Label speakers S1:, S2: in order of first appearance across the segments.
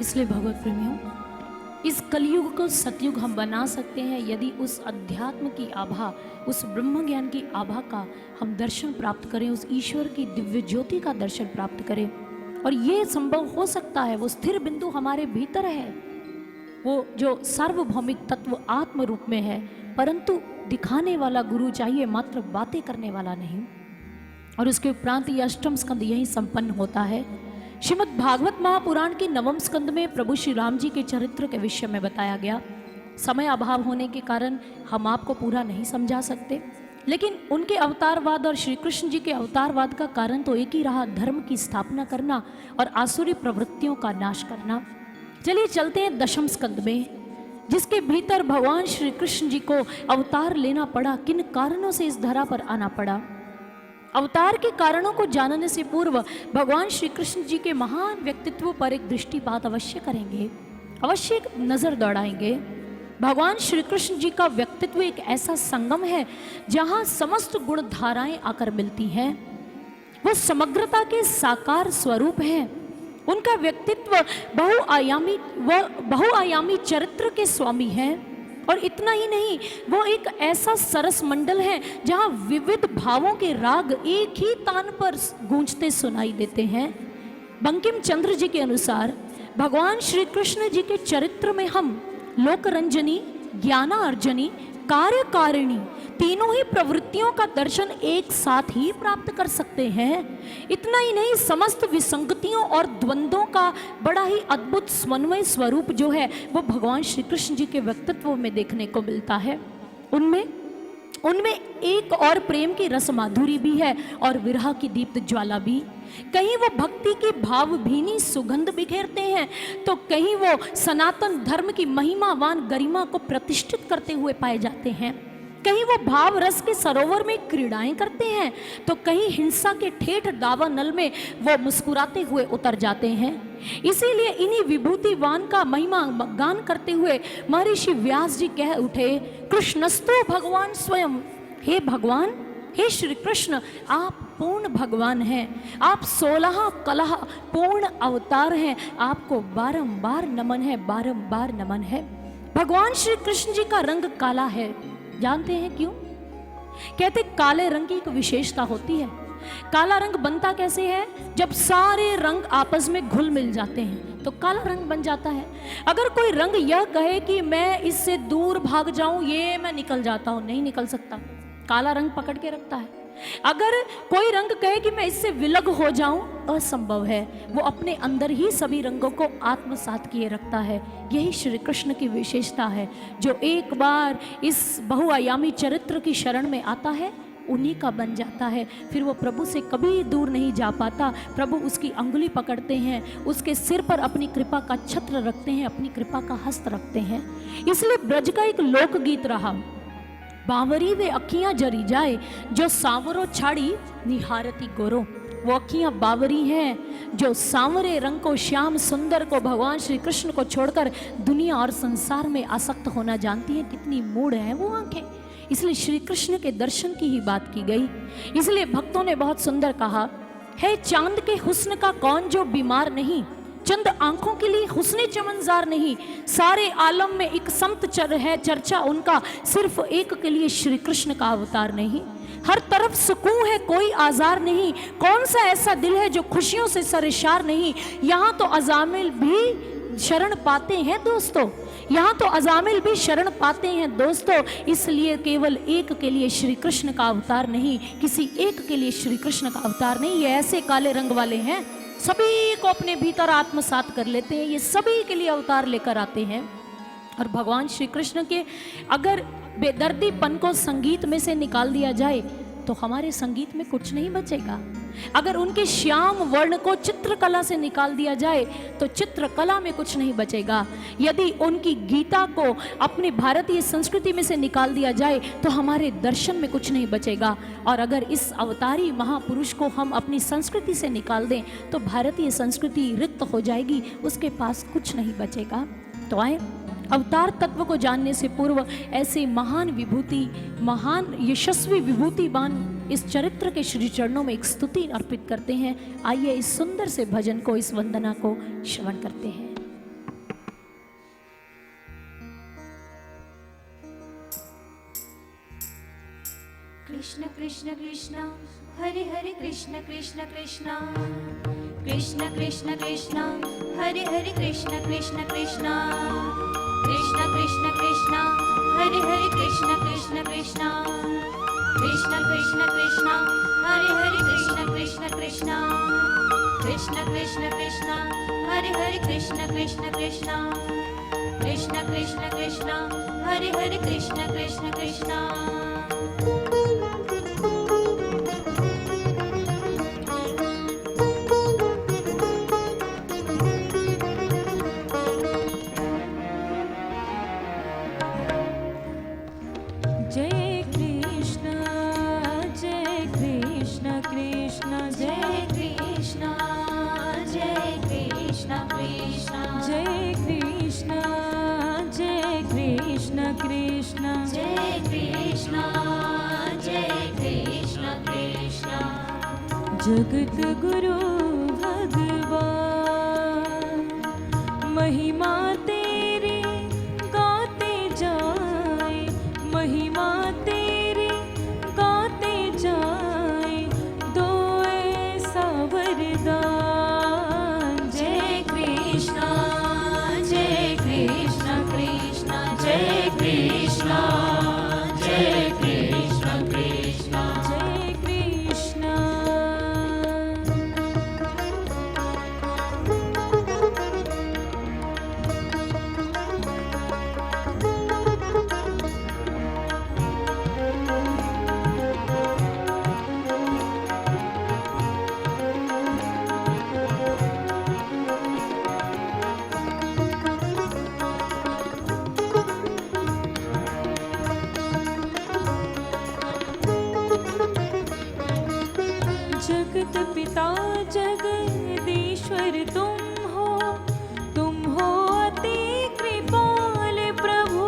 S1: इसलिए भगवत प्रेमियों, इस कलयुग को सतयुग हम बना सकते हैं यदि उस अध्यात्म की आभा, उस ब्रह्म ज्ञान की आभा का हम दर्शन प्राप्त करें, उस ईश्वर की दिव्य ज्योति का दर्शन प्राप्त करें। और ये संभव हो सकता है, वो स्थिर बिंदु हमारे भीतर है, वो जो सार्वभौमिक तत्व आत्म रूप में है, परंतु दिखाने वाला गुरु चाहिए, मात्र बातें करने वाला नहीं। और उसके उपरांत ये अष्टम स्कंद यही संपन्न होता है। श्रीमद् भागवत महापुराण के नवम स्कंद में प्रभु श्री राम जी के चरित्र के विषय में बताया गया। समय अभाव होने के कारण हम आपको पूरा नहीं समझा सकते, लेकिन उनके अवतारवाद और श्री कृष्ण जी के अवतारवाद का कारण तो एक ही रहा, धर्म की स्थापना करना और आसुरी प्रवृत्तियों का नाश करना। चलिए चलते हैं दशम स्कंद में, जिसके भीतर भगवान श्री कृष्ण जी को अवतार लेना पड़ा, किन कारणों से इस धरा पर आना पड़ा। अवतार के कारणों को जानने से पूर्व भगवान श्री कृष्ण जी के महान व्यक्तित्व पर एक दृष्टिपात अवश्य करेंगे, अवश्य एक नजर दौड़ाएंगे। भगवान श्री कृष्ण जी का व्यक्तित्व एक ऐसा संगम है जहां समस्त गुण धाराएं आकर मिलती हैं। वो समग्रता के साकार स्वरूप हैं। उनका व्यक्तित्व बहुआयामी चरित्र के स्वामी हैं। और इतना ही नहीं, वो एक ऐसा सरस मंडल है जहां विविध भावों के राग एक ही तान पर गूंजते सुनाई देते हैं। बंकिम चंद्र जी के अनुसार भगवान श्री कृष्ण जी के चरित्र में हम लोकरंजनी, ज्ञानार्जनी, कार्यकारिणी तीनों ही प्रवृत्तियों का दर्शन एक साथ ही प्राप्त कर सकते हैं। इतना ही नहीं, समस्त विसंगतियों और द्वंद्वों का बड़ा ही अद्भुत समन्वय स्वरूप जो है वो भगवान श्री कृष्ण जी के व्यक्तित्व में देखने को मिलता है। उनमें एक और प्रेम की रस माधुरी भी है और विरह की दीप्त ज्वाला भी। कहीं वो भक्ति की भावभीनी सुगंध बिखेरते हैं, तो कहीं वो सनातन धर्म की महिमावान गरिमा को प्रतिष्ठित करते हुए पाए जाते हैं। कहीं वो भाव रस के सरोवर में क्रीड़ाएं करते हैं, तो कहीं हिंसा के ठेठ दावानल में वो मुस्कुराते हुए उतर जाते हैं। इसीलिए इन्हीं विभूतिवान का महिमा गान करते हुए महर्षि व्यास जी कह उठे, कृष्णस्तु भगवान स्वयं। हे भगवान, हे श्री कृष्ण, आप पूर्ण भगवान हैं, आप 16 कला पूर्ण अवतार हैं, आपको बारंबार नमन है, बारंबार नमन है। भगवान श्री कृष्ण जी का रंग काला है। जानते हैं क्यों? कहते काले रंग की एक विशेषता होती है। काला रंग बनता कैसे है? जब सारे रंग आपस में घुल मिल जाते हैं तो काला रंग बन जाता है। अगर कोई रंग यह कहे कि मैं इससे दूर भाग जाऊं, ये मैं निकल जाता हूं, नहीं निकल सकता, काला रंग पकड़ के रखता है। अगर कोई रंग कहे कि मैं इससे विलग हो जाऊं, असंभव है, वो अपने अंदर ही सभी रंगों को आत्मसात किए रखता है। यही श्री कृष्ण की विशेषता है। जो एक बार इस बहुआयामी चरित्र की शरण में आता है, उन्हीं का बन जाता है। फिर वो प्रभु से कभी दूर नहीं जा पाता। प्रभु उसकी अंगुली पकड़ते हैं, उसके सिर पर अपनी कृपा का छत्र रखते हैं, अपनी कृपा का हस्त रखते हैं। इसलिए ब्रज का एक लोकगीत रहा, बावरी वे अखियां जरी जाए, जो सांवरो छाड़ी निहारती गोरो। वो अखियां बावरी हैं जो सांवरे रंग को, श्याम सुंदर को, भगवान श्री कृष्ण को छोड़कर दुनिया और संसार में आसक्त होना जानती हैं। कितनी मूढ़ है वो आंखें। इसलिए श्री कृष्ण के दर्शन की ही बात की गई। इसलिए भक्तों ने बहुत सुंदर कहा, है चांद के हुस्न का कौन जो बीमार नहीं, चंद आंखों के लिए हुस्ने चमनजार नहीं, सारे आलम में एक समत है चर्चा उनका, सिर्फ एक के लिए श्री कृष्ण का अवतार नहीं। हर तरफ सुकून है, कोई आजार नहीं, कौन सा ऐसा दिल है जो खुशियों से सरेशार नहीं। यहाँ तो अजामिल भी शरण पाते हैं दोस्तों, यहाँ तो अजामिल भी शरण पाते हैं दोस्तों। इसलिए केवल एक के लिए श्री कृष्ण का अवतार नहीं, किसी एक के लिए श्री कृष्ण का अवतार नहीं। ये ऐसे काले रंग वाले हैं, सभी को अपने भीतर आत्मसात कर लेते हैं, ये सभी के लिए अवतार लेकर आते हैं। और भगवान श्री कृष्ण के अगर बेदर्दीपन को संगीत में से निकाल दिया जाए तो हमारे संगीत में कुछ नहीं बचेगा। अगर उनके श्याम वर्ण को चित्रकला से निकाल दिया जाए तो चित्रकला में कुछ नहीं बचेगा। यदि उनकी गीता को अपनी भारतीय संस्कृति में से निकाल दिया जाए तो हमारे दर्शन में कुछ नहीं बचेगा। और अगर इस अवतारी महापुरुष को हम अपनी संस्कृति से निकाल दें तो भारतीय संस्कृति रिक्त हो जाएगी, उसके पास कुछ नहीं बचेगा। तो आए अवतार तत्व को जानने से पूर्व ऐसे महान विभूति, महान यशस्वी विभूतिवान इस चरित्र के श्री चरणों में एक स्तुति अर्पित करते हैं। आइए इस सुंदर से भजन को, इस वंदना को श्रवण करते हैं।
S2: कृष्ण कृष्ण हरे हरे कृष्ण कृष्ण कृष्ण कृष्ण कृष्ण कृष्ण हरे हरे कृष्ण कृष्ण कृष्ण कृष्ण कृष्ण कृष्ण हरे हरे कृष्ण कृष्ण कृष्ण कृष्ण कृष्ण कृष्ण हरे हरे कृष्ण कृष्ण कृष्ण कृष्ण कृष्ण कृष्ण हरे हरे कृष्ण कृष्ण कृष्ण कृष्ण कृष्ण कृष्ण हरे हरे कृष्ण कृष्ण कृष्ण।
S3: जय कृष्ण कृष्ण
S2: जय कृष्ण कृष्ण
S3: जय कृष्ण कृष्ण
S2: जय कृष्ण कृष्ण
S3: जगत गुरु भगवान महिमा तेरी गाते जाए महिमा तेरी गाते जाए दो ऐसा वरदान
S2: जय कृष्ण कृष्ण जय कृष्ण कृष्ण
S3: जय कृष्ण जगत पिता जगदीश्वर तुम हो अति कृपाल प्रभु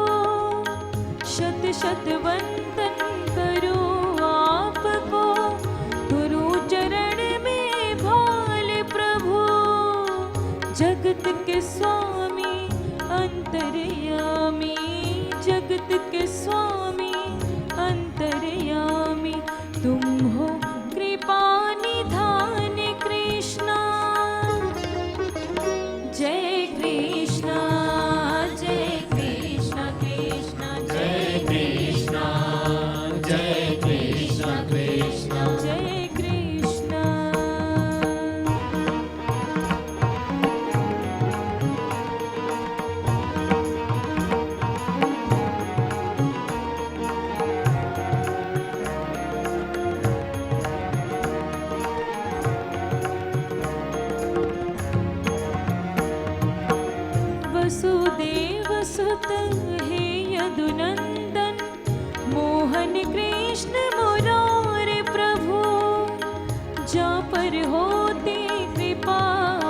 S3: शत शत वंदन करो आपको गुरु चरण में भाल प्रभु जगत के स्वामी अंतर्यामी जगत के स्वामी अंतर्यामी तुम हो कृपा निधान कृष्णा जय कृष्णा
S2: कृष्ण जय कृष्ण कृष्ण
S3: जय कृष्णा वसुदेव सुत हे यदुनंदन मोहन कृष्ण मुरारे प्रभु जा पर होती कृपा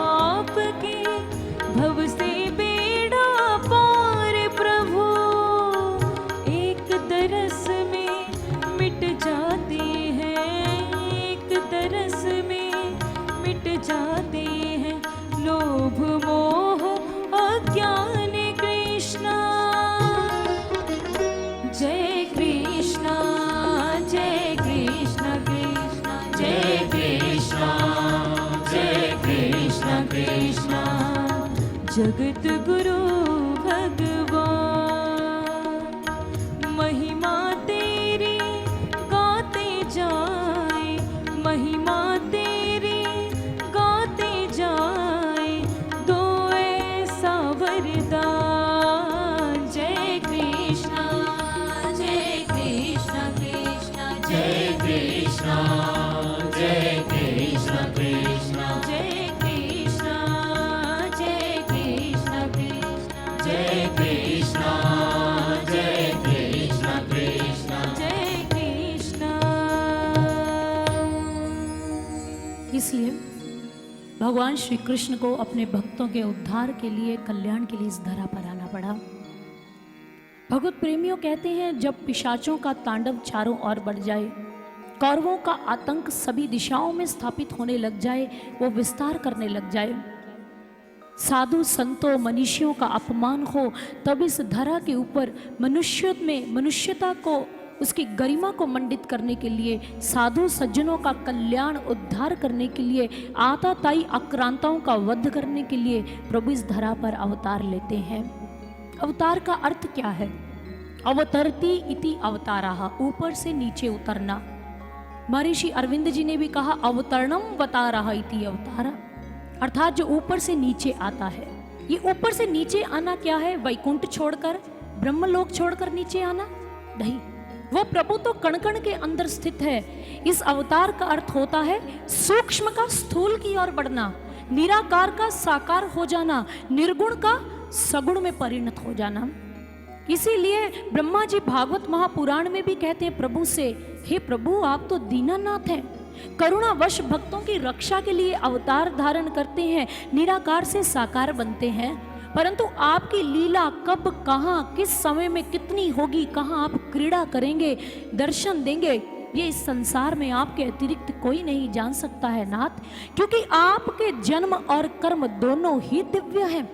S3: आपकी भव से बेड़ा पार प्रभु एक तरस में मिट जाते हैं एक तरस में मिट जाते हैं लोभ मोह अज्ञान कृष्णा जय कृष्णा कृष्ण
S2: जय कृष्ण कृष्ण
S3: जगत गुरु भगवान महिमा तेरी गाते जाए महिमा तेरी गाते जाए दो ऐसा वरदान जय कृष्ण
S2: कृष्ण
S3: जय
S2: कृष्ण कृष्ण
S3: जय कृष्ण
S2: जय कृष्ण कृष्ण
S3: जय कृष्ण
S1: इसलिए भगवान श्री कृष्ण को अपने भक्तों के उद्धार के लिए कल्याण के लिए इस धरा पर आना पड़ा। भगवत प्रेमियों कहते हैं जब पिशाचों का तांडव चारों ओर बढ़ जाए कौरवों का आतंक सभी दिशाओं में स्थापित होने लग जाए वो विस्तार करने लग जाए साधु संतों मनीषियों का अपमान हो तब इस धरा के ऊपर मनुष्य में मनुष्यता को उसकी गरिमा को मंडित करने के लिए, साधु सज्जनों का कल्याण उद्धार करने के लिए, आताताई आक्रांताओं का वध करने के लिए प्रभु इस धरा पर अवतार लेते हैं। अवतार का अर्थ क्या है? अवतरती इति अवताराः, ऊपर से नीचे उतरना। महर्षि अरविंद जी ने भी कहा अवतरणम अवताराः इति अवतारा, अर्थात जो ऊपर से नीचे आता है। ये ऊपर से नीचे आना क्या है? वैकुंठ छोड़कर, ब्रह्मलोक छोड़कर नीचे आना नहीं, वो प्रभु तो कण कण के अंदर स्थित है। इस अवतार का अर्थ होता है सूक्ष्म का स्थूल की ओर बढ़ना, निराकार का साकार हो जाना, निर्गुण का सगुण में परिणत हो जाना। इसीलिए ब्रह्मा जी भागवत महापुराण में भी कहते हैं प्रभु से, हे प्रभु आप तो दीनानाथ हैं, करुणावश भक्तों की रक्षा के लिए अवतार धारण करते हैं, निराकार से साकार बनते हैं, परंतु आपकी लीला कब, कहाँ, किस समय में कितनी होगी, कहाँ आप क्रीड़ा करेंगे, दर्शन देंगे, ये इस संसार में आपके अतिरिक्त कोई नहीं जान सकता है नाथ, क्योंकि आपके जन्म और कर्म दोनों ही दिव्य हैं।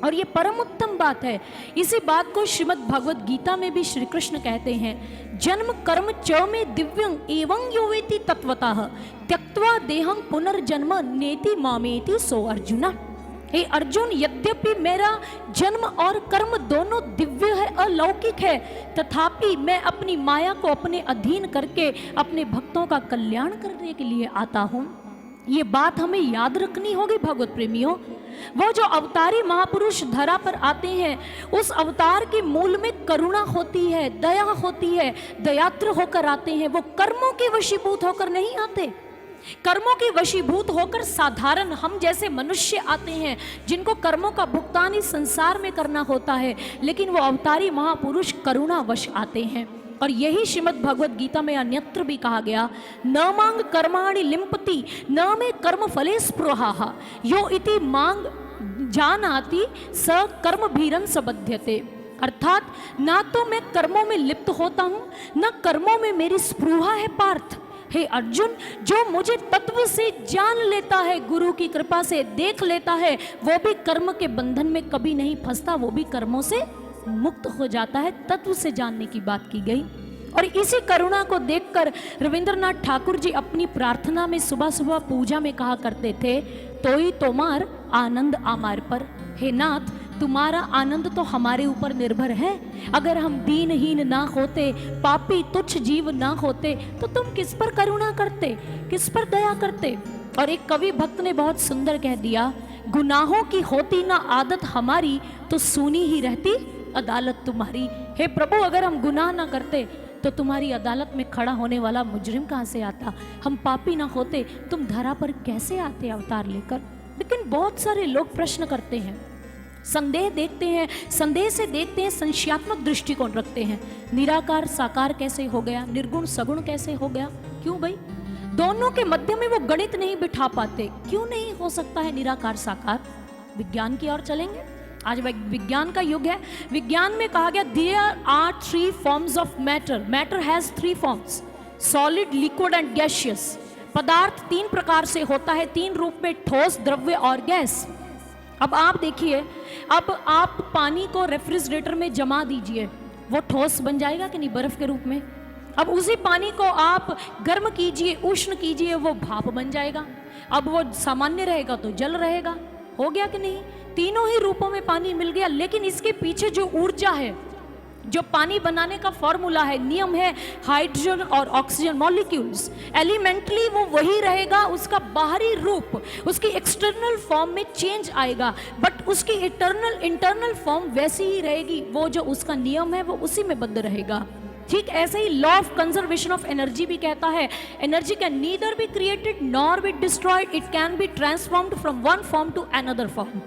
S1: और ये परम उत्तम बात है। इसी बात को श्रीमद् भगवद गीता में भी श्री कृष्ण कहते हैं, जन्म कर्म च में दिव्यं एवं यो वेति तत्वतः त्यक्त्वा देहं पुनर्जन्म नेति मामेति सो अर्जुन। हे अर्जुन, यद्यपि मेरा जन्म और कर्म दोनों दिव्य है, अलौकिक है, तथापि मैं अपनी माया को अपने अधीन करके अपने भक्तों का कल्याण करने के लिए आता हूँ। ये बात हमें याद रखनी होगी भगवत प्रेमियों। वो जो अवतारी महापुरुष धरा पर आते हैं, उस अवतार के मूल में करुणा होती है, दया होती है, दयाद्र होकर आते हैं। वो कर्मों के वशीभूत होकर नहीं आते, कर्मों के वशीभूत होकर साधारण हम जैसे मनुष्य आते हैं, जिनको कर्मों का भुगतान इस संसार में करना होता है, लेकिन वो अवतारी महापुरुष करुणावश आते हैं। और यही श्रीमद् भगवद गीता में अन्यत्र भी कहा गया, न मांग कर्माणि लिम्पति न में कर्म फले स्पृहा यो इति मांग जानाति स कर्म भीरन सबध्यते। अर्थात ना तो मैं कर्मों में लिप्त होता हूँ, न कर्मों में मेरी स्पृहा है पार्थ। हे अर्जुन, जो मुझे तत्व से जान लेता है, गुरु की कृपा से देख लेता है, वो भी कर्म के बंधन में कभी नहीं फंसता, वो भी कर्मों से मुक्त हो जाता है। तत्व से जानने की बात की गई। और इसी करुणा को देखकर रविंद्रनाथ ठाकुर जी अपनी प्रार्थना में सुबह सुबह पूजा में कहा करते थे, तोई तोमार आनंद आमार पर। हे नाथ, तुम्हारा आनंद तो हमारे ऊपर निर्भर है। अगर हम दीनहीन ना होते, पापी तुच्छ जीव ना होते, तो तुम किस पर करुणा करते, किस पर दया करते। और एक कवि भक्त ने बहुत सुंदर कह दिया, गुनाहों की होती ना आदत हमारी, तो सुनी ही रहती अदालत तुम्हारी। हे प्रभु, अगर हम गुनाह ना करते तो तुम्हारी अदालत में खड़ा होने वाला मुजरिम कहाँ से आता। हम पापी ना होते, तुम धरा पर कैसे आते अवतार लेकर। लेकिन बहुत सारे लोग प्रश्न करते हैं, संदेह देखते हैं, संदेह से देखते हैं, संशयात्मक दृष्टिकोण रखते हैं। निराकार साकार कैसे हो गया, निर्गुण सगुण कैसे हो गया। क्यों भाई, दोनों के मध्य में वो गणित नहीं बिठा पाते। क्यों नहीं हो सकता है निराकार साकार। विज्ञान की ओर चलेंगे, आज विज्ञान का युग है। विज्ञान में कहा गया there are 3 forms of matter. Matter has 3 forms, solid, liquid and gaseous. पदार्थ 3 प्रकार से होता है, 3 रूप में, ठोस, द्रव्य और गैस। अब आप देखिए, अब आप पानी को रेफ्रिजरेटर में जमा दीजिए, वो ठोस बन जाएगा कि नहीं, बर्फ के रूप में। अब उसी पानी को आप गर्म कीजिए, उष्ण कीजिए, वो भाप बन जाएगा। अब वो सामान्य रहेगा तो जल रहेगा। हो गया कि नहीं, तीनों ही रूपों में पानी मिल गया। लेकिन इसके पीछे जो ऊर्जा है, जो पानी बनाने का फॉर्मूला है, नियम है, हाइड्रोजन और ऑक्सीजन मॉलिक्यूल्स, एलिमेंटली वो वही रहेगा। उसका बाहरी रूप, उसकी एक्सटर्नल फॉर्म में चेंज आएगा, बट उसकी इंटरनल फॉर्म वैसी ही रहेगी। वो जो उसका नियम है वो उसी में बद्ध रहेगा। ठीक ऐसे ही law of conservation of energy भी कहता है, energy can neither be created nor be destroyed, it can be transformed from one form to another form.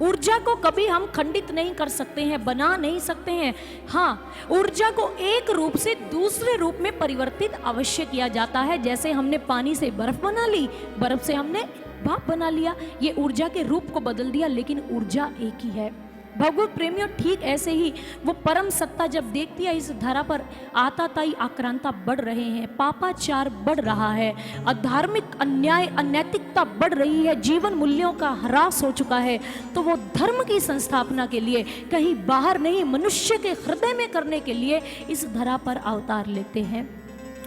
S1: ऊर्जा को कभी हम खंडित नहीं कर सकते हैं, बना नहीं सकते हैं। हाँ, ऊर्जा को एक रूप से दूसरे रूप में परिवर्तित अवश्य किया जाता है। जैसे हमने पानी से बर्फ बना ली, बर्फ से हमने भाप बना लिया, ये ऊर्जा के रूप को बदल दिया, लेकिन ऊर्जा एक ही है। भगवत प्रेमियों, ठीक ऐसे ही वो परम सत्ता जब देखती है इस धरा पर आताताई आक्रांता बढ़ रहे हैं, पापाचार बढ़ रहा है, अधार्मिक अन्याय अनैतिकता बढ़ रही है, जीवन मूल्यों का ह्रास हो चुका है, तो वो धर्म की संस्थापना के लिए कहीं बाहर नहीं, मनुष्य के हृदय में करने के लिए इस धरा पर अवतार लेते हैं।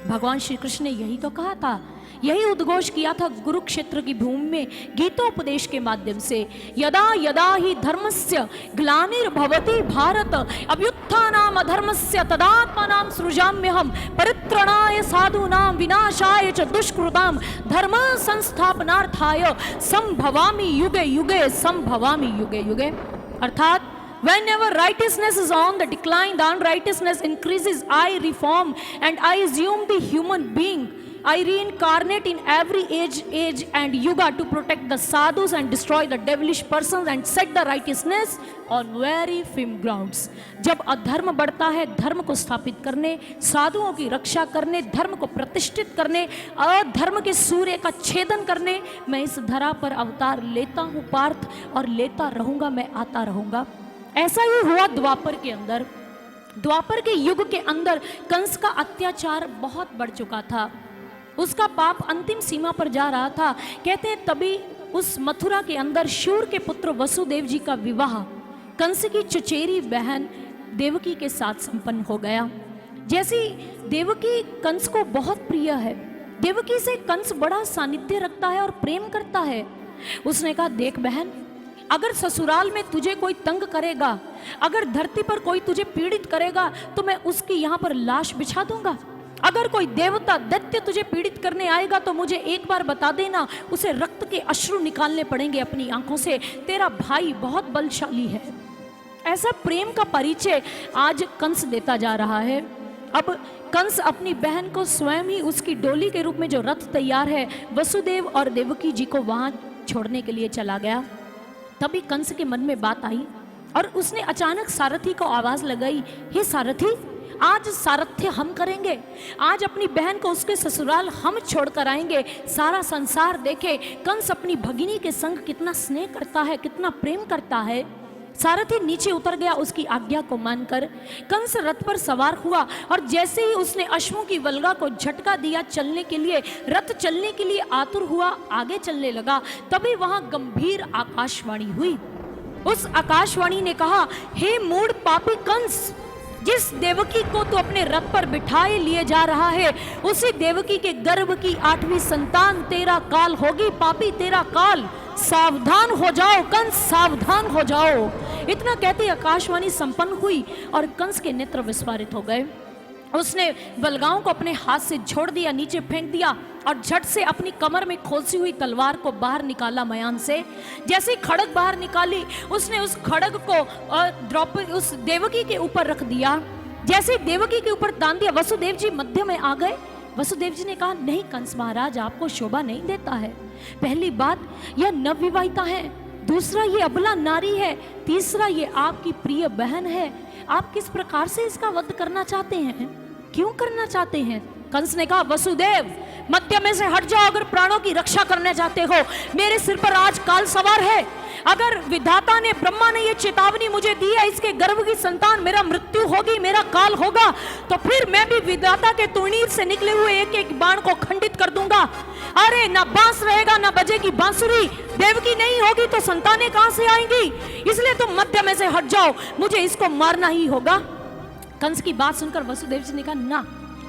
S1: भगवान श्री कृष्ण ने यही तो कहा था, यही उद्घोष किया था कुरुक्षेत्र की भूमि में गीतोपदेश के माध्यम से, यदा यदा ही धर्मस्य ग्लानिर्भवति भारत अभ्युत्थानाम अधर्मस्य तदात्मानां सृजाम्यहम् परित्राणाय साधूनां विनाशाय च दुष्कृतां धर्म संस्थापनार्थाय संभवामि युगे युगे, संभवामि युगे युगे। अर्थात whenever righteousness is on the decline, the unrighteousness increases, I reform and I assume the human being. I reincarnate in every age and yuga to protect the sadhus and destroy the devilish persons and set the righteousness on very firm grounds. जब अधर्म बढ़ता है, धर्म को स्थापित करने, साधुओं की रक्षा करने, धर्म को प्रतिष्ठित करने, अधर्म के सूर्य का छेदन करने, मैं इस धरा पर अवतार लेता हूँ पार्थ, और लेता रहूँगा, मैं आता रहूँगा। ऐसा ही हुआ द्वापर के अंदर। द्वापर के युग के अंदर कंस का अत्याचार बहुत बढ़ चुका था, उसका पाप अंतिम सीमा पर जा रहा था। कहते हैं तभी उस मथुरा के अंदर शूर के पुत्र वसुदेव जी का विवाह कंस की चचेरी बहन देवकी के साथ संपन्न हो गया। जैसी देवकी कंस को बहुत प्रिय है, देवकी से कंस बड़ा सानिध्य रखता है और प्रेम करता है। उसने कहा, देख बहन, अगर ससुराल में तुझे कोई तंग करेगा, अगर धरती पर कोई तुझे पीड़ित करेगा, तो मैं उसकी यहाँ पर लाश बिछा दूंगा। अगर कोई देवता दैत्य तुझे पीड़ित करने आएगा तो मुझे एक बार बता देना, उसे रक्त के अश्रु निकालने पड़ेंगे अपनी आंखों से। तेरा भाई बहुत बलशाली है। ऐसा प्रेम का परिचय आज कंस देता जा रहा है। अब कंस अपनी बहन को स्वयं ही उसकी डोली के रूप में जो रथ तैयार है, वसुदेव और देवकी जी को वहां छोड़ने के लिए चला गया। तभी कंस के मन में बात आई और उसने अचानक सारथी को आवाज लगाई, हे सारथी, आज सारथ्य हम करेंगे, आज अपनी बहन को उसके ससुराल हम छोड़कर आएंगे। सारा संसार देखे कंस अपनी भगिनी के संग कितना स्नेह करता है, कितना प्रेम करता है। सारथी नीचे उतर गया उसकी आज्ञा को मानकर। कंस रथ पर सवार हुआ और जैसे ही उसने अश्वों की वल्गा को झटका दिया चलने के लिए, रथ चलने के लिए आतुर हुआ, आगे चलने लगा। तभी वहां गंभीर आकाशवाणी हुई। उस आकाशवाणी ने कहा, हे मूढ़ पापी कंस, जिस देवकी को तू अपने रथ पर बिठाए लिए जा रहा है, उसी देवकी के गर्भ की 8वीं संतान तेरा काल होगी। पापी तेरा काल, सावधान हो जाओ कंस, सावधान हो जाओ। इतना कहते आकाशवाणी संपन्न हुई और कंस के नेत्र विस्फारित हो गए। उसने वल्गाओं को अपने हाथ से छोड़ दिया, नीचे फेंक दिया और झट से अपनी कमर में खोसी हुई तलवार को बाहर निकाला मयान से। जैसे ही खड़ग बाहर निकाली, उसने उस खड़ग को द्रौपदी उस देवकी के ऊपर रख दिया। जैसे देवकी के ऊपर तान दिया, वसुदेव जी मध्य में आ गए। वसुदेव जी ने कहा, नहीं कंस महाराज, आपको शोभा नहीं देता है। पहली बात, यह नवविवाहिता है, दूसरा ये अबला नारी है, तीसरा ये आपकी प्रिय बहन है। आप किस प्रकार से इसका वध करना चाहते हैं, क्यों करना चाहते हैं? कंस ने कहा, वसुदेव मध्य में से हट जाओ, अगर प्राणों की रक्षा करना चाहते हो। मेरे सिर पर आज काल सवार है। अगर विधाता ने, ब्रह्मा ने ये चेतावनी मुझे दी है, इसके गर्भ की संतान मेरा मृत्यु होगी, मेरा काल होगा, तो फिर मैं भी विधाता के तुर्नीर से निकले हुए एक एक बाण को खंडित कर दूंगा। अरे ना बांस रहेगा, ना बजेगी बांसुरी, देवकी नहीं होगी तो संतानें कहां से आएंगी? इसलिए तुम मध्य में से हट जाओ, मुझे इसको मारना ही होगा। कंस की बात सुनकर वसुदेव जी ने कहा, ना,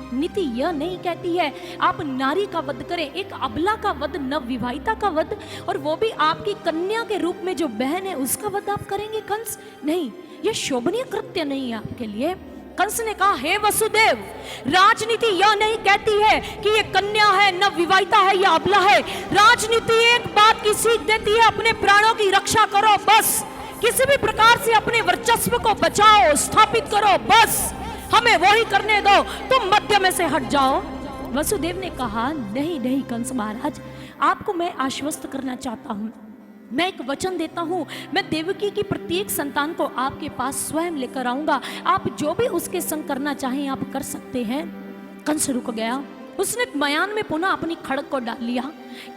S1: नीति यह नहीं कहती है आप नारी का वध करें, एक अबला का वध, नवविवाहिता का वध, और वो भी आपकी कन्या के रूप में जो बहन है उसका वध आप करेंगे कंस? नहीं, यह शोभनीय कृत्य नहीं है आपके लिए। कंस ने कहा, हे वसुदेव, राजनीति यह नहीं कहती है कि ये कन्या है, नवविवाहिता है या अबला है। राजनीति एक बात की सीख देती है, अपने प्राणों की रक्षा करो बस। किसी भी प्रकार से अपने वर्चस्व को बचाओ, स्थापित करो बस, हमें वही करने दो, तुम मध्य में से हट जाओ। वसुदेव ने कहा, नहीं नहीं कंस महाराज, आपको मैं आश्वस्त करना चाहता हूँ, मैं एक वचन देता हूँ, मैं देवकी की प्रत्येक संतान को आपके पास स्वयं लेकर आऊंगा। आप जो भी उसके संग करना चाहें आप कर सकते हैं। कंस रुक गया, उसने मयान में पुनः अपनी खड़ग को डाल लिया।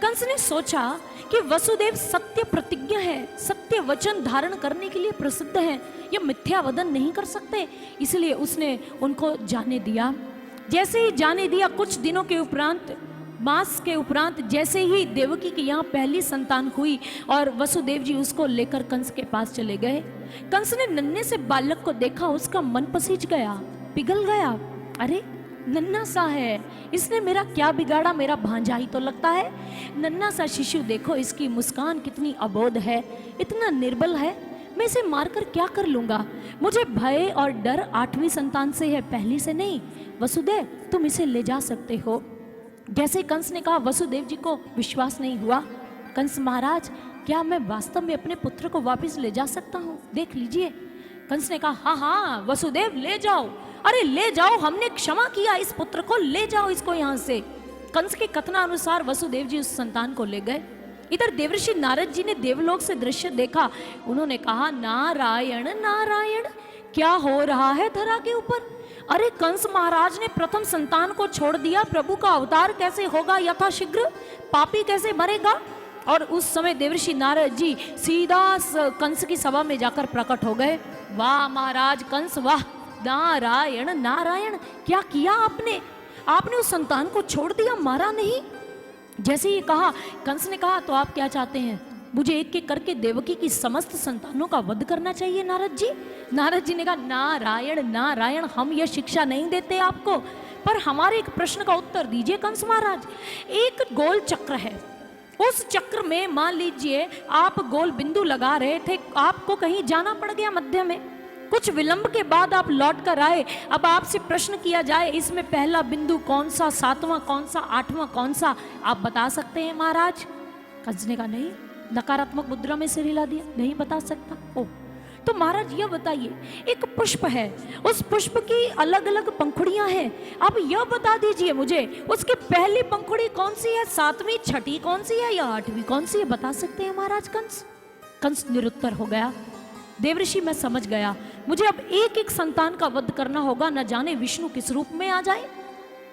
S1: कंस ने सोचा कि वसुदेव सत्य प्रतिज्ञा है, सत्य वचन धारण करने के लिए प्रसिद्ध है, ये मिथ्या वदन नहीं कर सकते, इसलिए उसने उनको जाने दिया। जैसे ही जाने दिया, कुछ दिनों के उपरांत, मास के उपरांत, जैसे ही देवकी की यहाँ पहली संतान हुई और वसुदेव जी उसको लेकर कंस के पास चले गए। कंस ने नन्हे से बालक को देखा, उसका मन पसीज गया, पिघल गया। अरे नन्हा सा है, इसने मेरा क्या बिगाड़ा, मेरा भांजा ही तो लगता है। नन्हा सा शिशु देखो, इसकी मुस्कान कितनी अबोध है, इतना निर्बल है, मैं इसे मारकर क्या कर लूंगा। मुझे भय और डर 8वीं संतान से है, पहली से नहीं। वसुदेव तुम इसे ले जा सकते हो। जैसे कंस ने कहा, वसुदेव जी को विश्वास नहीं हुआ। कंस महाराज, क्या मैं वास्तव में अपने पुत्र को वापस ले जा सकता हूँ? देख लीजिए। कंस ने कहा, हाँ हाँ वसुदेव ले जाओ, अरे ले जाओ, हमने क्षमा किया इस पुत्र को, ले जाओ इसको यहाँ से। कंस के कथनानुसार वसुदेव जी उस संतान को ले गए। इधर देवर्षि नारद जी ने देवलोक से दृश्य देखा। उन्होंने कहा, नारायण नारायण, क्या हो रहा है धरा के ऊपर? अरे कंस महाराज ने प्रथम संतान को छोड़ दिया, प्रभु का अवतार कैसे होगा यथाशीघ्र, पापी कैसे मरेगा? और उस समय देवर्षि नारद जी सीधा कंस की सभा में जाकर प्रकट हो गए। वाह महाराज कंस, वाह, नारायण नारायण, क्या किया आपने? आपने उस संतान को छोड़ दिया, मारा नहीं। जैसे ही कहा, कंस ने कहा, तो आप क्या चाहते हैं? मुझे एक एक करके देवकी की समस्त संतानों का वध करना चाहिए नारद जी। नारद जी ने कहा, नारायण नारायण, हम यह शिक्षा नहीं देते आपको, पर हमारे एक प्रश्न का उत्तर दीजिए कंस महाराज। एक गोल चक्र है, उस चक्र में मान लीजिए आप गोल बिंदु लगा रहे थे, आपको कहीं जाना पड़ गया मध्य में, कुछ विलंब के बाद आप लौट कर आए। अब आपसे प्रश्न किया जाए, इसमें पहला बिंदु कौन सा, 7वां कौन सा, 8वां कौन सा, आप बता सकते हैं महाराज? कंस ने कहा, नहीं। नकारात्मक मुद्रा में सिर हिला दिया, नहीं बता सकता। ओ, तो महाराज यह बताइए, एक पुष्प है, उस पुष्प की अलग अलग पंखुड़ियां हैं, आप यह बता दीजिए मुझे, उसकी पहली पंखुड़ी कौन सी है, 7वीं, 6ठी कौन सी है, या 8वीं कौन सी है, बता सकते हैं महाराज कंस? कंस निरुत्तर हो गया। देवऋषि मैं समझ गया, मुझे अब एक एक संतान का वध करना होगा, न जाने विष्णु किस रूप में आ जाए।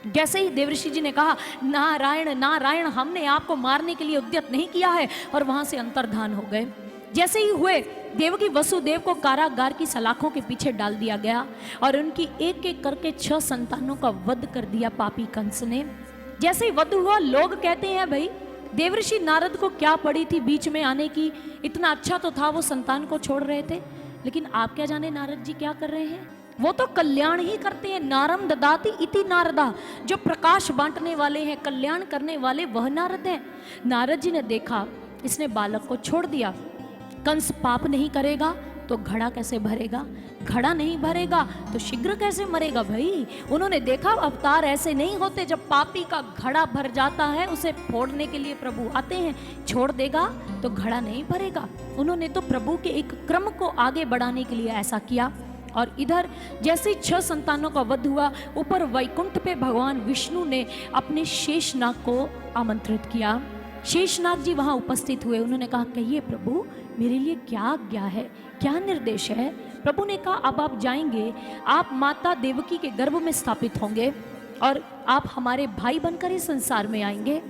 S1: जैसे ही देवर्षि जी ने कहा, नारायण नारायण, हमने आपको मारने के लिए उद्यत नहीं किया है, और वहां से अंतर्धान हो गए। जैसे ही हुए, देवकी वसुदेव को कारागार की सलाखों के पीछे डाल दिया गया और उनकी एक एक करके 6 संतानों का वध कर दिया पापी कंस ने। जैसे ही वध हुआ, लोग कहते हैं, भाई देवर्षि नारद को क्या पड़ी थी बीच में आने की, इतना अच्छा तो था वो संतान को छोड़ रहे थे। लेकिन आप क्या जाने नारद जी क्या कर रहे हैं, वो तो कल्याण ही करते हैं। नारम ददाति इति नारदा, जो प्रकाश बांटने वाले हैं, कल्याण करने वाले, वह नारद हैं। नारद जी ने देखा, इसने बालक को छोड़ दिया। कंस पाप नहीं करेगा तो घड़ा कैसे भरेगा, घड़ा नहीं भरेगा तो शीघ्र कैसे मरेगा भाई। उन्होंने देखा अवतार ऐसे नहीं होते, जब पापी का घड़ा भर जाता है उसे फोड़ने के लिए प्रभु आते हैं, छोड़ देगा तो घड़ा नहीं भरेगा। उन्होंने तो प्रभु के एक क्रम को आगे बढ़ाने के लिए ऐसा किया। और इधर जैसे 6 संतानों का वध हुआ, ऊपर वैकुंठ पे भगवान विष्णु ने अपने शेषनाग को आमंत्रित किया। शेषनाग जी वहां उपस्थित हुए। उन्होंने कहा, कहिए प्रभु मेरे लिए क्या आज्ञा है, क्या निर्देश है? प्रभु ने कहा, अब आप जाएंगे, आप माता देवकी के गर्भ में स्थापित होंगे और आप हमारे भाई बनकर इस संसार में आएंगे।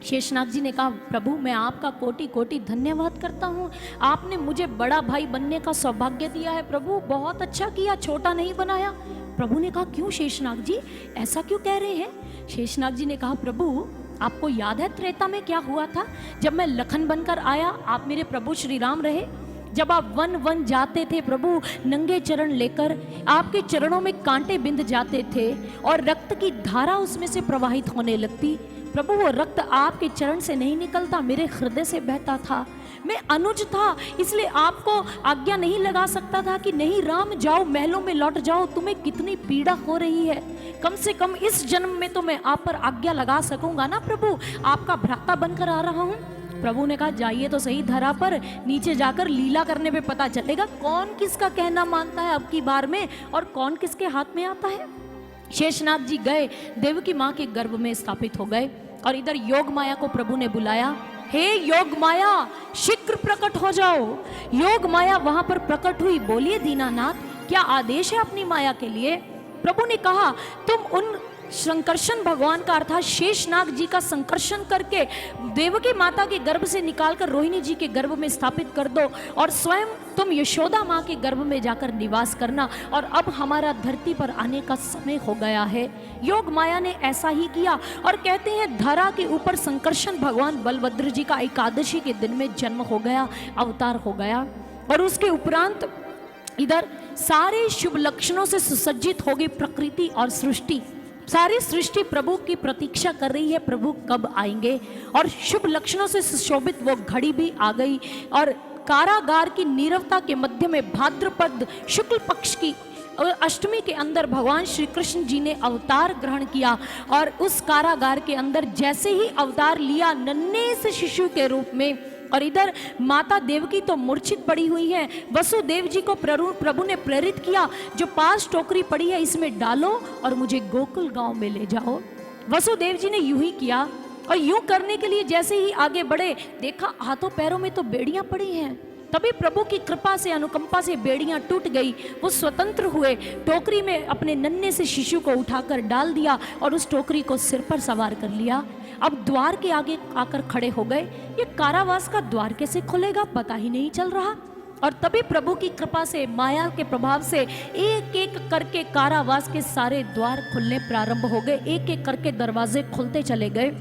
S1: शेषनाग जी ने कहा, प्रभु मैं आपका कोटि कोटि धन्यवाद करता हूँ, आपने मुझे बड़ा भाई बनने का सौभाग्य दिया है प्रभु, बहुत अच्छा किया, छोटा नहीं बनाया। प्रभु ने कहा, क्यों शेषनाग जी, ऐसा क्यों कह रहे हैं? शेषनाग जी ने कहा, प्रभु आपको याद है त्रेता में क्या हुआ था? जब मैं लखन बनकर आया, आप मेरे प्रभु श्री राम रहे। जब आप वन वन जाते थे प्रभु नंगे चरण लेकर, आपके चरणों में कांटे बिंध जाते थे और रक्त की धारा उसमें से प्रवाहित होने लगती। प्रभु वो रक्त आपके चरण से नहीं निकलता, मेरे हृदय से बहता था। मैं अनुज था, इसलिए आपको आज्ञा नहीं लगा सकता था कि नहीं राम जाओ, महलों में लौट जाओ, तुम्हें कितनी पीड़ा हो रही है, कम से कम इस जन्म में तो मैं आप पर आज्ञा लगा सकूंगा ना प्रभु, आपका भ्राता बनकर आ रहा हूँ। प्रभु ने कहा, जाइए तो सही धरा पर, नीचे जाकर लीला करने पे पता चलेगा कौन किसका कहना मानता है अब की बार में और कौन किसके हाथ में आता है। शेषनाग जी गए, देवकी माँ के गर्भ में स्थापित हो गए और इधर योग माया को प्रभु ने बुलाया, हे योग माया शीघ्र प्रकट हो जाओ। योग माया वहां पर प्रकट हुई। बोलिए दीनानाथ क्या आदेश है अपनी माया के लिए? प्रभु ने कहा, तुम उन संकर्षण भगवान का अर्थात शेषनाग जी का संकर्षण करके देवकी माता के गर्भ से निकालकर रोहिणी जी के गर्भ में स्थापित कर दो और स्वयं तुम यशोदा माँ के गर्भ में जाकर निवास करना, और अब हमारा धरती पर आने का समय हो गया है। योग माया ने ऐसा ही किया और कहते हैं धरा के ऊपर संकर्षण भगवान बलभद्र जी का एकादशी के दिन में जन्म हो गया, अवतार हो गया। और उसके उपरांत इधर सारे शुभ लक्षणों से सुसज्जित हो गई प्रकृति और सृष्टि। सारी सृष्टि प्रभु की प्रतीक्षा कर रही है, प्रभु कब आएंगे। और शुभ लक्षणों से सुशोभित वो घड़ी भी आ गई और कारागार की नीरवता के मध्य में भाद्रपद शुक्ल पक्ष की अष्टमी के अंदर भगवान श्री कृष्ण जी ने अवतार ग्रहण किया। और उस कारागार के अंदर जैसे ही अवतार लिया नन्हे से शिशु के रूप में, और इधर माता देवकी तो मूर्छित पड़ी हुई है। वसुदेव जी को प्रभु ने प्रेरित किया, जो 5 टोकरी पड़ी है इसमें डालो और मुझे गोकुल गांव में ले जाओ। वसुदेव जी ने यूं ही किया और यूं करने के लिए जैसे ही आगे बढ़े, देखा हाथों पैरों में तो बेड़ियां पड़ी हैं। तभी प्रभु की कृपा से, अनुकंपा से बेड़ियां टूट गई, वो स्वतंत्र हुए। टोकरी में अपने नन्हे से शिशु को उठाकर डाल दिया और उस टोकरी को सिर पर सवार कर लिया। अब द्वार के आगे आकर खड़े हो गए। ये कारावास का द्वार कैसे खुलेगा पता ही नहीं चल रहा। और तभी प्रभु की कृपा से, माया के प्रभाव से एक एक करके कारावास के सारे द्वार खुलने प्रारंभ हो गए। एक एक करके दरवाजे खुलते चले गए।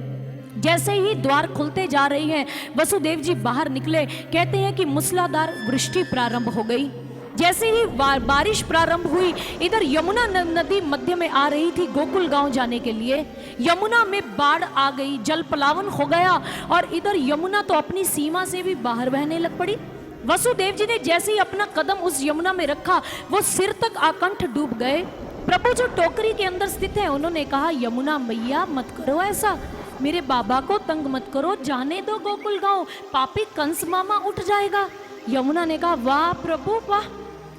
S1: जैसे ही द्वार खुलते जा रही हैं, वसुदेव जी बाहर निकले। कहते हैं कि मूसलाधार वृष्टि प्रारंभ हो गई। जैसे ही बारिश प्रारंभ हुई, इधर यमुना नदी मध्य में आ रही थी गोकुल गांव जाने के लिए। यमुना में बाढ़ आ गई, जल प्लावन हो गया और इधर यमुना तो अपनी सीमा से भी बाहर बहने लग पड़ी। वसुदेव जी ने जैसे ही अपना कदम उस यमुना में रखा, वो सिर तक आकंठ डूब गए। प्रभु जो टोकरी के अंदर स्थित है, उन्होंने कहा यमुना मैया मत करो ऐसा, मेरे बाबा को तंग मत करो, जाने दो गोकुल गांव, पापी कंस मामा उठ जाएगा। यमुना ने कहा वाह प्रभु वाह,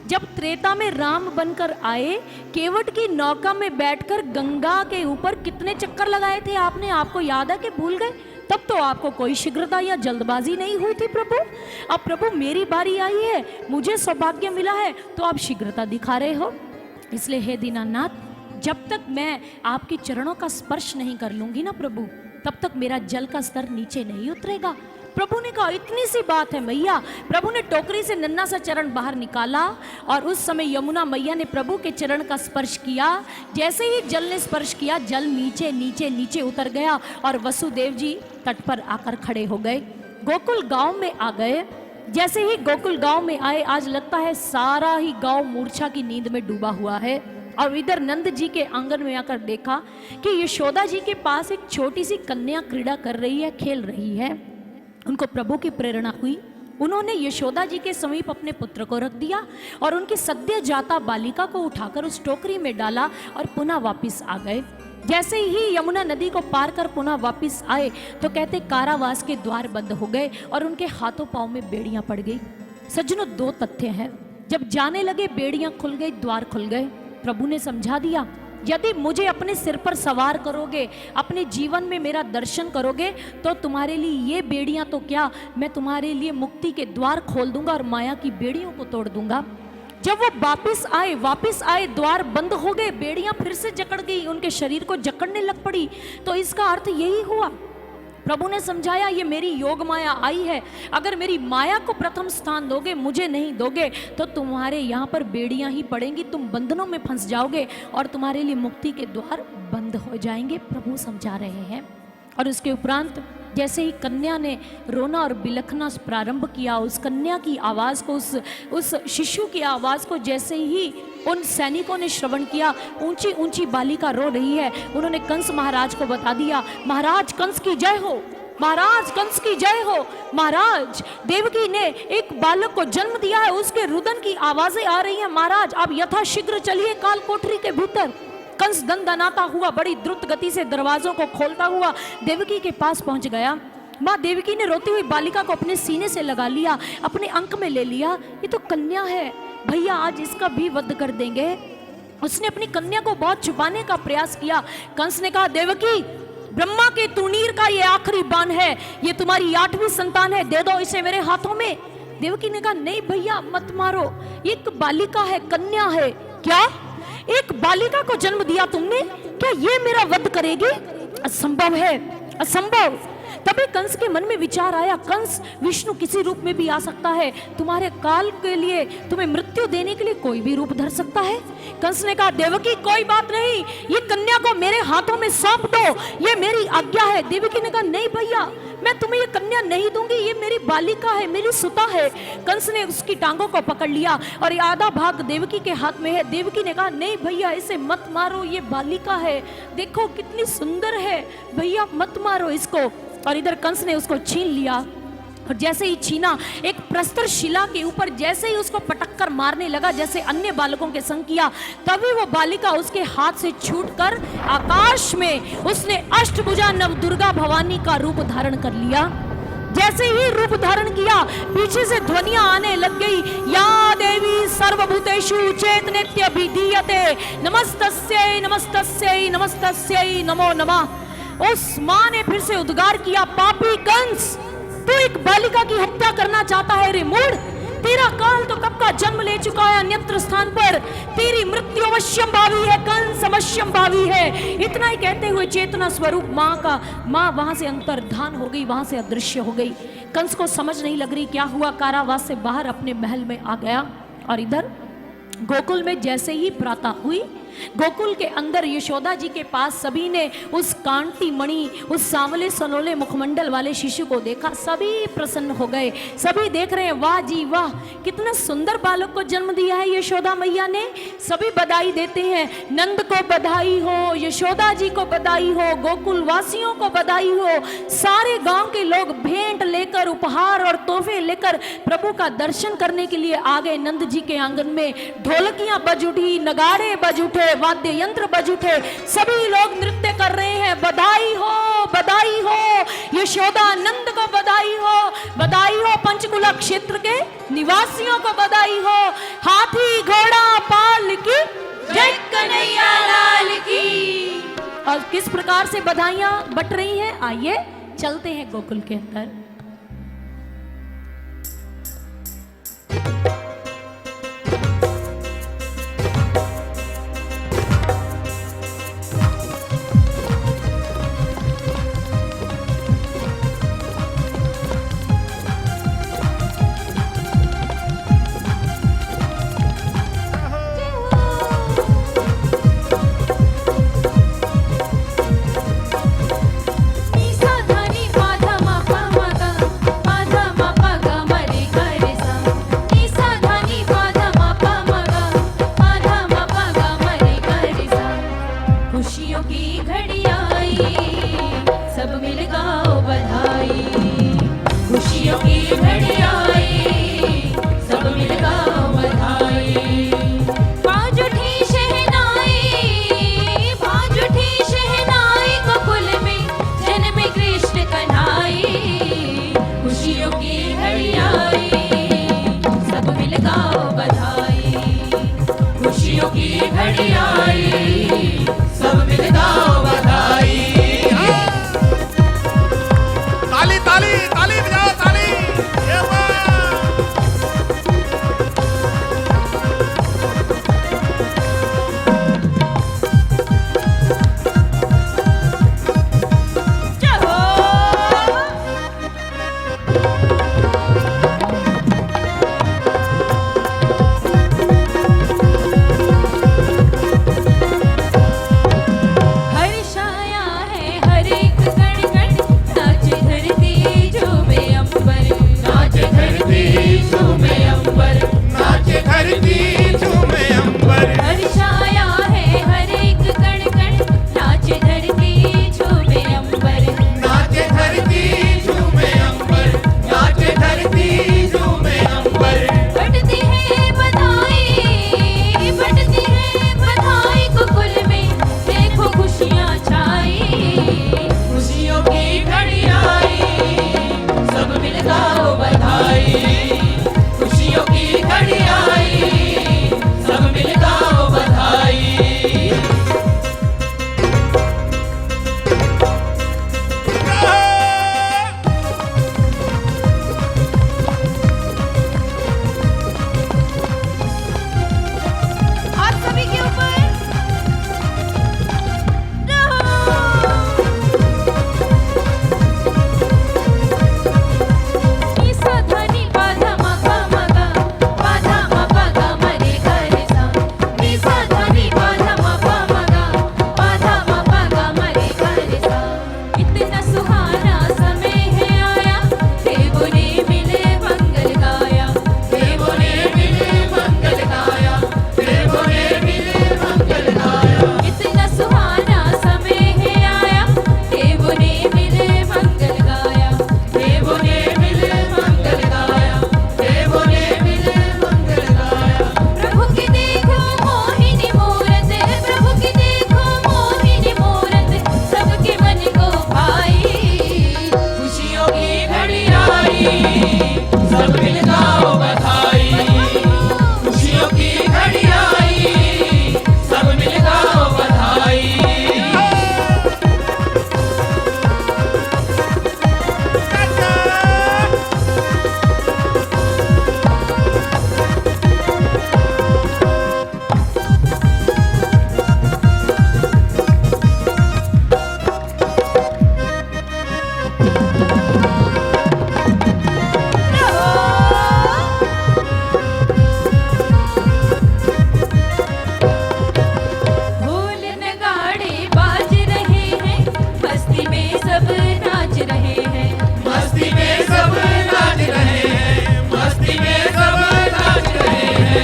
S1: जब त्रेता में राम बनकर आए, केवट की नौका में बैठकर गंगा के ऊपर कितने चक्कर लगाए थे आपने, आपको याद है कि भूल गए? तब तो आपको कोई शीघ्रता या जल्दबाजी नहीं हुई थी प्रभु। अब प्रभु मेरी बारी आई है, मुझे सौभाग्य मिला है, तो आप शीघ्रता दिखा रहे हो। इसलिए हे दीनानाथ, जब तक मैं आपके चरणों का स्पर्श नहीं कर लूंगी ना प्रभु, तब तक मेरा जल का स्तर नीचे नहीं उतरेगा। प्रभु ने कहा इतनी सी बात है मैया। प्रभु ने टोकरी से नन्हा सा चरण बाहर निकाला और उस समय यमुना मैया ने प्रभु के चरण का स्पर्श किया। जैसे ही जल ने स्पर्श किया, जल नीचे नीचे नीचे उतर गया और वसुदेव जी तट पर आकर खड़े हो गए, गोकुल गांव में आ गए। जैसे ही गोकुल गांव में आए, आज लगता है सारा ही गांव मूर्छा की नींद में डूबा हुआ है। और इधर नंद जी के आंगन में आकर देखा कि यशोदा जी के पास एक छोटी सी कन्या क्रीड़ा कर रही है, खेल रही है। उनको प्रभु की प्रेरणा हुई, उन्होंने यशोदा जी के समीप अपने पुत्र को रख दिया और उनकी सद्य जाता बालिका को उठाकर उस टोकरी में डाला और पुनः वापस आ गए। जैसे ही यमुना नदी को पार कर पुनः वापस आए तो कहते कारावास के द्वार बंद हो गए और उनके हाथों पांव में बेड़ियां पड़ गई। सज्जनों, 2 तथ्य हैं। जब जाने लगे बेड़ियां खुल गई, द्वार खुल गए। प्रभु ने समझा दिया, यदि मुझे अपने सिर पर सवार करोगे, अपने जीवन में मेरा दर्शन करोगे, तो तुम्हारे लिए ये बेड़ियां तो क्या, मैं तुम्हारे लिए मुक्ति के द्वार खोल दूंगा और माया की बेड़ियों को तोड़ दूंगा। जब वो वापस आए, द्वार बंद हो गए, बेड़ियां फिर से जकड़ गई, उनके शरीर को जकड़ने लग पड़ी। तो इसका अर्थ यही हुआ, प्रभु ने समझाया ये मेरी योग माया आई है, अगर मेरी माया को प्रथम स्थान दोगे, मुझे नहीं दोगे, तो तुम्हारे यहाँ पर बेड़ियां ही पड़ेंगी, तुम बंधनों में फंस जाओगे और तुम्हारे लिए मुक्ति के द्वार बंद हो जाएंगे। प्रभु समझा रहे हैं। और उसके उपरांत जैसे ही कन्या ने रोना और बिलखना प्रारंभ किया, उस कन्या की आवाज़ को, उस शिशु की आवाज़ को जैसे ही उन सैनिकों ने श्रवण किया, ऊंची ऊंची बालिका रो रही है, उन्होंने कंस महाराज को बता दिया, महाराज कंस की जय हो, महाराज कंस की जय हो, महाराज देवकी ने एक बालक को जन्म दिया है, उसके रुदन की आवाजें आ रही हैं, महाराज आप यथाशीघ्र चलिए काल कोठरी के भीतर। कंस दंदनाता हुआ बड़ी द्रुत गति से दरवाजों को खोलता हुआ देवकी के पास पहुंच गया। माँ देवकी ने रोती हुई बालिका को अपने सीने से लगा लिया, अपने अंक में ले लिया। ये तो कन्या है भैया, आज इसका भी वध कर देंगे। उसने अपनी कन्या को बहुत छुपाने का प्रयास किया। कंस ने कहा, देवकी ब्रह्मा के तूणीर का ये आखिरी बाण है, ये तुम्हारी 8वीं संतान है, दे दो इसे मेरे हाथों में। देवकी ने कहा, नहीं भैया मत मारो, ये एक बालिका है, कन्या है। क्या एक बालिका को जन्म दिया तुमने, क्या ये मेरा वध करेगी? असंभव है, असंभव। तभी कंस के मन में विचार आया, कंस विष्णु किसी रूप में भी आ सकता है, तुम्हारे काल के लिए, तुम्हें मृत्यु देने के लिए कोई भी रूप धर सकता है। कंस ने कहा, देवकी कोई बात नहीं, ये कन्या को मेरे हाथों में सौंप दो, ये मेरी आज्ञा है। देवकी ने कहा, नहीं भैया, मैं तुम्हें ये कन्या नहीं दूंगी, ये मेरी बालिका है, मेरी सुता है। कंस ने उसकी टांगों को पकड़ लिया और ये आधा भाग देवकी के हाथ में है। देवकी ने कहा, नहीं भैया, इसे मत मारो, ये बालिका है, देखो कितनी सुंदर है, भैया मत मारो इसको। और इधर कंस ने उसको छीन लिया और जैसे ही छीना, एक प्रस्तर शिला के ऊपर जैसे ही उसको पटक कर मारने लगा, जैसे अन्य बालकों के संग किया, तभी वो बालिका उसके हाथ से छूटकर आकाश में उसने अष्टभुजा नवदुर्गा भवानी का रूप धारण कर लिया। जैसे ही रूप धारण किया, पीछे से ध्वनियां आने लग गई, या देवी सर्वभूतेषु चेतनेत्यभिधीयते नमस्तस्यै नमस्तस्यै नमस्तस्यै नमो नमः। उस मां ने फिर से उद्गार किया, पापी कंस, तू एक बालिका की हत्या करना चाहता है रे मूढ़, तेरा काल तो कब का जन्म ले चुका है अन्यत्र स्थान पर, तेरी मृत्यु अवश्यम भावी है कंस, अवश्यम भावी है। इतना ही कहते हुए चेतना स्वरूप मां वहां से अंतर्धान हो गई, वहां से अदृश्य हो गई। कंस को समझ नहीं लग रही क्या हुआ, कारावास से बाहर अपने महल में आ गया। और इधर गोकुल में जैसे ही प्रातः हुई, गोकुल के अंदर यशोदा जी के पास सभी ने उस कांटी मणि, उस सांवले सनोले मुखमंडल वाले शिशु को देखा, सभी प्रसन्न हो गए। सभी देख रहे हैं, वाह जी वाह, कितना सुंदर बालक को जन्म दिया है यशोदा मैया ने। सभी बधाई देते हैं, नंद को बधाई हो, यशोदा जी को बधाई हो, गोकुल वासियों को बधाई हो। सारे गांव के लोग भेंट लेकर, उपहार और तोहफे लेकर प्रभु का दर्शन करने के लिए आ गए नंद जी के आंगन में। ढोलकियां बज उठी, नगाड़े बज उठे, वाद्य यंत्र बज उठे, सभी लोग नृत्य कर रहे हैं, बधाई हो, बधाई हो, यशोदा नंद को बधाई हो, बधाई हो, पंचकुला क्षेत्र के निवासियों को बधाई हो, हाथी घोड़ा पाल की जय, कन्हैया लाल की। और किस प्रकार से बधाइयां बट रही हैं, आइए चलते हैं गोकुल के अंदर।
S2: सा धनी मा ध म प म ग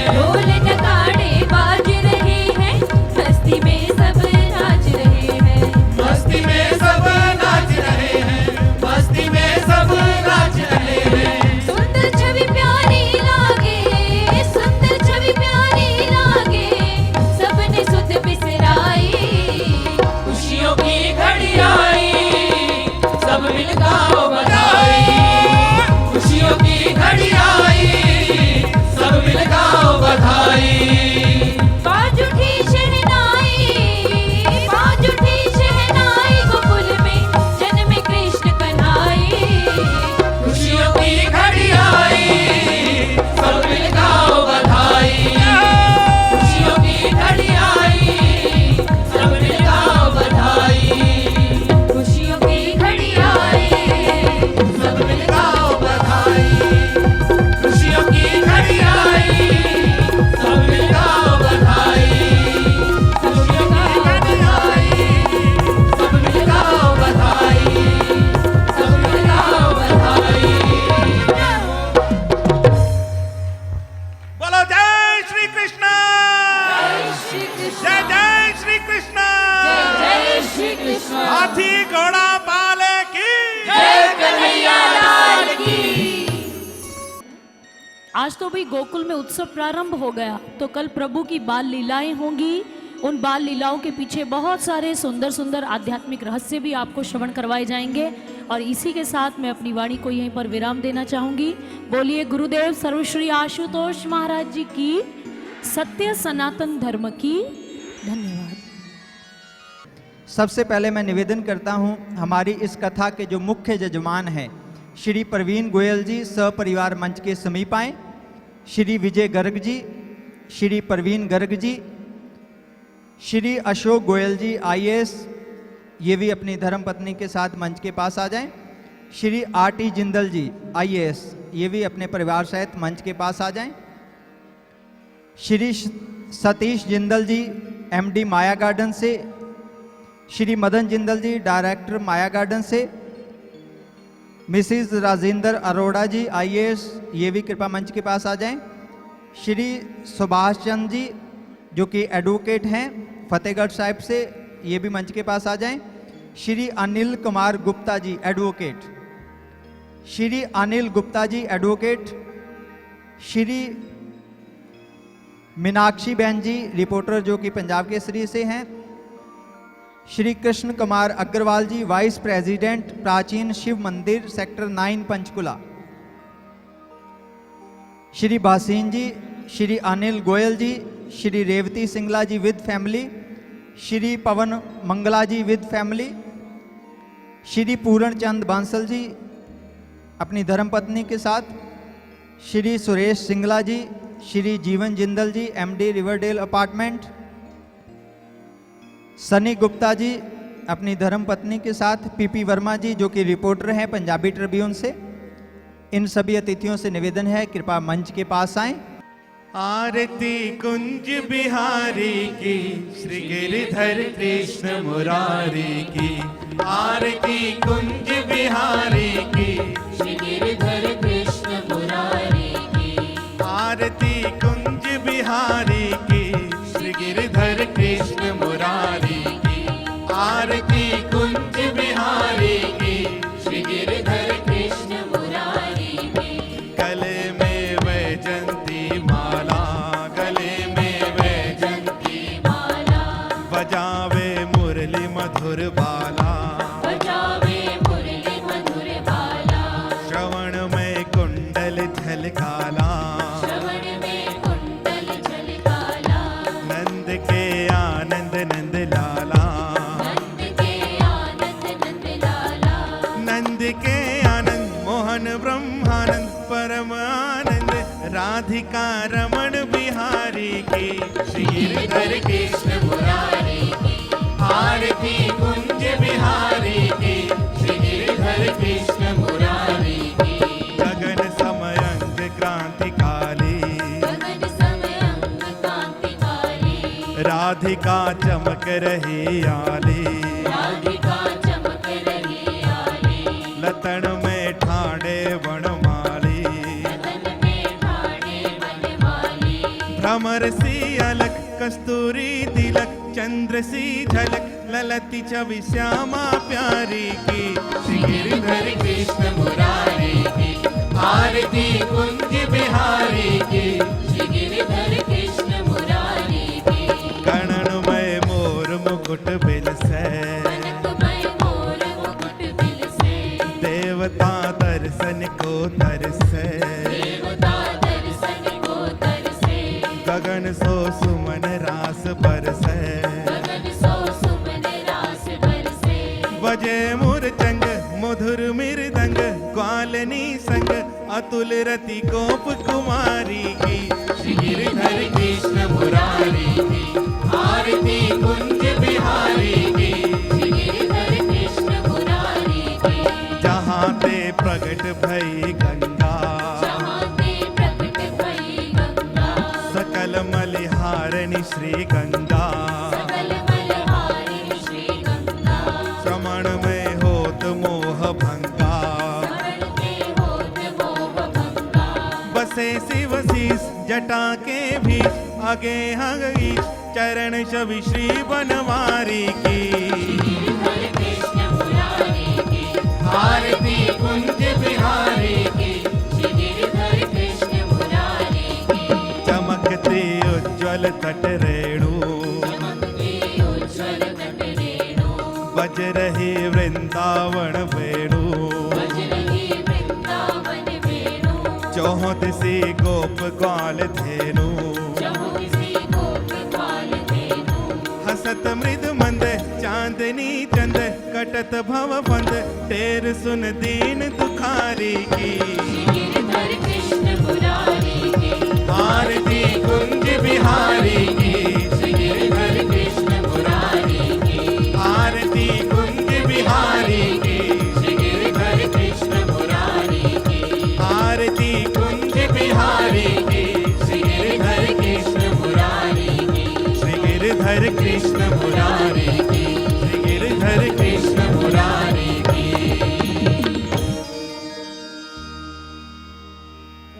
S2: ढोल नगाड़े बाज रहे हैं, मस्ती में सब नाच रहे हैं।
S4: मस्ती में सब नाच रहे हैं, मस्ती में सब नाच रहे हैं।
S2: सुंदर छवि प्यारी लागे, सुंदर छवि प्यारी लागे, सबने सुध बिसराई।
S4: खुशियों की घड़ी आई, सब मिल गाओ बधाई। खुशियों की घड़ी आई, सब मिल गाओ बधाई।
S2: बाज उठी शहनाई, बाज उठी शहनाई, गोकुल में जन्मे कृष्ण कन्हाई।
S4: खुशियों की घड़ी आई, सब मिल गाओ बधाई। खुशियों की घड़ी आई, सब मिल गाओ बधाई।
S2: खुशियों की घड़ी आई,
S4: सब मिल गाओ बधाई। खुशियों की घड़ी आई, सब मिल गाओ बधाई। खुशियों की घड़ी आई, सब मिल गाओ बधाई। सब मिल गाओ बधाई।
S5: बोलो जय श्री कृष्ण, जय जय श्री कृष्ण।
S3: जय श्री कृष्ण।
S5: हाथी घोड़ा पाले की
S1: आज तो भाई गोकुल में उत्सव प्रारंभ हो गया, तो कल प्रभु की बाल लीलाएं होंगी। उन बाल लीलाओं के पीछे बहुत सारे सुंदर सुंदर आध्यात्मिक रहस्य भी आपको श्रवण करवाए जाएंगे। और इसी के साथ मैं अपनी वाणी को यहीं पर विराम देना चाहूंगी। बोलिए गुरुदेव सर्वश्री आशुतोष महाराज जी की, सत्य सनातन धर्म की। धन्यवाद।
S6: सबसे पहले मैं निवेदन करता हूं, हमारी इस कथा के जो मुख्य यजमान हैं श्री प्रवीण गोयल जी सपरिवार मंच के समीप आए। श्री विजय गर्ग जी, श्री प्रवीण गर्ग जी, श्री अशोक गोयल जी IAS, ये भी अपनी धर्मपत्नी के साथ मंच के पास आ जाएं। श्री RT जिंदल जी IAS, ये भी अपने परिवार सहित मंच के पास आ जाएं। श्री सतीश जिंदल जी MD माया गार्डन से, श्री मदन जिंदल जी डायरेक्टर माया गार्डन से, मिसिज राजेंद्र अरोड़ा जी IAS, ये भी कृपा मंच के पास आ जाएं। श्री सुभाष चंद्र जी जो कि एडवोकेट हैं फतेहगढ़ साहिब से, ये भी मंच के पास आ जाएं। श्री अनिल कुमार गुप्ता जी एडवोकेट, श्री अनिल गुप्ता जी एडवोकेट, श्री मीनाक्षी बहन जी रिपोर्टर जो कि पंजाब केसरी से हैं, श्री कृष्ण कुमार अग्रवाल जी वाइस प्रेसिडेंट प्राचीन शिव मंदिर sector 9 Panchkula, Shri Bhasin ji, Shri Anil Goyal ji, Shri Revati Singla ji with family, Shri Pawan Mangla ji with family, Shri Puran Chand Bansal जी अपनी धर्मपत्नी के साथ, Shri Suresh Singla ji, Shri Jeevan Jindal ji MD Riverdale apartment, Sunny Gupta ji अपनी धर्मपत्नी के साथ, PP वर्मा जी जो कि रिपोर्टर हैं पंजाबी ट्रिब्यून से। इन सभी अतिथियों से निवेदन है कृपया मंच के पास आएं।
S5: आरती कुंज बिहारी की, श्री गिरिधर कृष्ण मुरारी की। आरती कुंज बिहारी की,
S3: श्री गिरिधर कृष्ण मुरारी की।
S5: आरती कुंज बिहारी की, श्री गिरिधर कृष्ण मुरारी की। आरती कुंज बिहारी की,
S3: श्री गिरिधर कृष्ण मुरारी की।
S5: गले में वैजंती माला, गले में वैजंती
S3: माला
S5: बजावे मुरली मधुर बाला।
S3: बजावे मुरली मधुर बाला।
S5: श्रवण में कुंडल झलकाला,
S3: श्रवण में कुंडल झलकाला।
S5: नंद के आनंद नंद लाला।
S3: नंद के आनंद नंद लाला।
S5: नंद के आनंद मोहन ब्रह्मानंद परम आनंद। राधिका रमण बिहारी की, श्री गिरिधर कृष्ण मुरारी की। आरती कुंज बिहारी की, श्री गिरिधर कृष्ण मुरारी की। गगन समयंग क्रांति काली,
S3: गगन समयंग कांति काली।
S5: राधिका चमक रही आली।
S3: राधिका चमक रही आली।
S5: लतन में ठाणे वनमाली।
S3: तन में ठाणे बनमाली।
S5: भ्रमर सी अलक कस्तूरी तिलक चंद्र सी झलक ललती छवि श्यामा प्यारी की
S4: श्री गिरधर कृष्ण मुरारी की आरती कुंज बिहारी की
S3: श्री गिरधर कृष्ण मुरारी की
S5: कणनमय मोर मुकुट बिलसे
S3: कनकमय मोर मुकुट बिलसे
S5: देवता दर्शन को तरसे
S3: देवता दर्शन को तरसे
S5: गगन सो सुमन रास बरसे
S3: गगन सो सुमन रास बरसे
S5: बजे मुरचंग मधुर मृदंग ग्वालनी संग अतुल रति गोप कुमारी की
S4: श्री गिरधर कृष्ण मुरारी की आरती कुंज बिहारी की
S3: श्री गिरधर कृष्ण मुरारी की
S5: जहाँ ते प्रगट भई गंगा
S3: जहाँ ते प्रकट भई गंगा
S5: सकल मलिहारिणी श्री गंगा
S3: सकल मलहारिणी श्री गंगा
S5: श्रमण में होत मोह भंगा
S3: शरण में होत मोह भंगा
S5: बसे शिव शीस जटा के भी आगे हगी चरण छवि श्री बनवारी की
S3: गिरधर कृष्ण मुरारी की
S4: आरती कुंज बिहारी की
S3: श्री गिरधर कृष्ण मुरारी की
S5: चमकते उज्ज्वल तट रेणु
S3: चमकते उज्ज्वल तट रेणु
S5: बज रहे वृंदावन वेणु
S3: बज रही वृंदावन वेणु
S5: चौहदसी गोप ग्वाल धेनु
S3: चहुसी गोप ग्वाल धेनु
S5: हसत मृद मंद चांदनी चंद कटत भव बंद टेर सुन दीन दुखारी की
S3: गिरधर कृष्ण मुरारी की
S4: आरती कुंज बिहारी की श्री गिरधर कृष्ण मुरारी की आरती कुंज बिहारी की श्री गिरधर कृष्ण मुरारी की आरती कुंज बिहारी की श्री गिरधर कृष्ण मुरारी की
S5: श्री गिरधर कृष्ण
S4: मुरारी की श्री गिरधर कृष्ण मुरारी की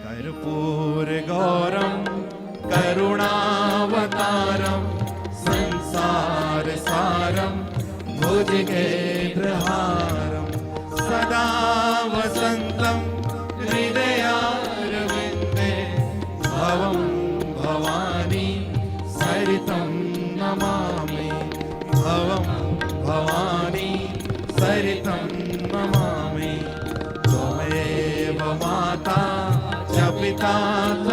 S5: कर्पूर गौरम
S4: करुणावतारम संसार सारम भुजगेन्द्रहारम सदा वसंतम हृदयारविंदे भवं भवानी सरितं नमामि भवं भवानी सरितं नमामि त्वमेव माता च पिता च